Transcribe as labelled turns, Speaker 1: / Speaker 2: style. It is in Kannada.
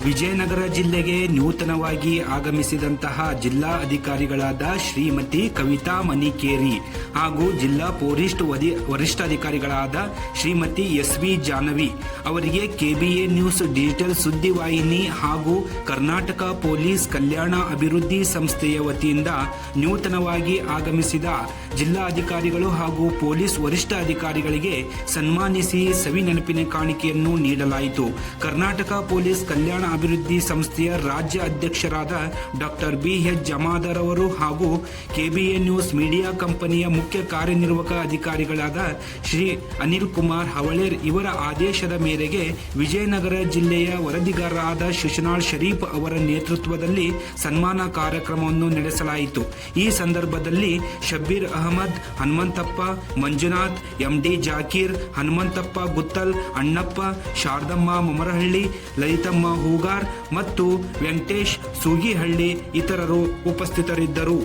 Speaker 1: ವಿಜಯನಗರ ಜಿಲ್ಲೆಗೆ ನೂತನವಾಗಿ ಆಗಮಿಸಿದಂತಹ ಜಿಲ್ಲಾ ಅಧಿಕಾರಿಗಳಾದ ಶ್ರೀಮತಿ ಕವಿತಾ ಮನಿಕೇರಿ ಹಾಗೂ ಜಿಲ್ಲಾ ಪೊಲೀಸ್ ವರಿಷ್ಠಾಧಿಕಾರಿಗಳಾದ ಶ್ರೀಮತಿ ಎಸ್.ವಿ. ಜಾನವಿ ಅವರಿಗೆ ಕೆಬಿಎ ನ್ಯೂಸ್ ಡಿಜಿಟಲ್ ಸುದ್ದಿವಾಹಿನಿ ಹಾಗೂ ಕರ್ನಾಟಕ ಪೊಲೀಸ್ ಕಲ್ಯಾಣ ಅಭಿವೃದ್ಧಿ ಸಂಸ್ಥೆಯ ವತಿಯಿಂದ ನೂತನವಾಗಿ ಆಗಮಿಸಿದ ಜಿಲ್ಲಾ ಅಧಿಕಾರಿಗಳು ಹಾಗೂ ಪೊಲೀಸ್ ವರಿಷ್ಠಾಧಿಕಾರಿಗಳಿಗೆ ಸನ್ಮಾನಿಸಿ ಸವಿ ನೆನಪಿನ ಕಾಣಿಕೆಯನ್ನು ನೀಡಲಾಯಿತು. ಕರ್ನಾಟಕ ಪೊಲೀಸ್ ಕಲ್ಯಾಣ ಅಭಿವೃದ್ಧಿ ಸಂಸ್ಥೆಯ ರಾಜ್ಯ ಅಧ್ಯಕ್ಷರಾದ ಡಾಕ್ಟರ್ ಬಿ.ಎಚ್. ಜಮಾದಾರ್ ಅವರು ಹಾಗೂ ಕೆಬಿಎ ನ್ಯೂಸ್ ಮೀಡಿಯಾ ಕಂಪನಿಯ ಮುಖ್ಯ ಕಾರ್ಯನಿರ್ವಾಹಕ ಅಧಿಕಾರಿಗಳಾದ ಶ್ರೀ ಅನಿಲ್ ಕುಮಾರ್ ಹವಳೇರ್ ಇವರ ಆದೇಶದ ಮೇರೆಗೆ ವಿಜಯನಗರ ಜಿಲ್ಲೆಯ ವರದಿಗಾರರಾದ ಶಿಶನಾಳ್ ಶರೀಫ್ ಅವರ ನೇತೃತ್ವದಲ್ಲಿ ಸನ್ಮಾನ ಕಾರ್ಯಕ್ರಮವನ್ನು ನಡೆಸಲಾಯಿತು. ಈ ಸಂದರ್ಭದಲ್ಲಿ ಶಬ್ಬೀರ್ ಅಹಮದ್, ಹನುಮಂತಪ್ಪ, ಮಂಜುನಾಥ್, ಎಂಡಿ ಜಾಕೀರ್, ಹನುಮಂತಪ್ಪ ಗುತ್ತಲ್, ಅಣ್ಣಪ್ಪ, ಶಾರದಮ್ಮ ಮೊಮರಹಳ್ಳಿ, ಲಲಿತಮ್ಮ ಹೂಗಾರ್ ಮತ್ತು ವೆಂಕಟೇಶ್ ಸೂಗಿಹಳ್ಳಿ ಇತರರು ಉಪಸ್ಥಿತರಿದ್ದರು.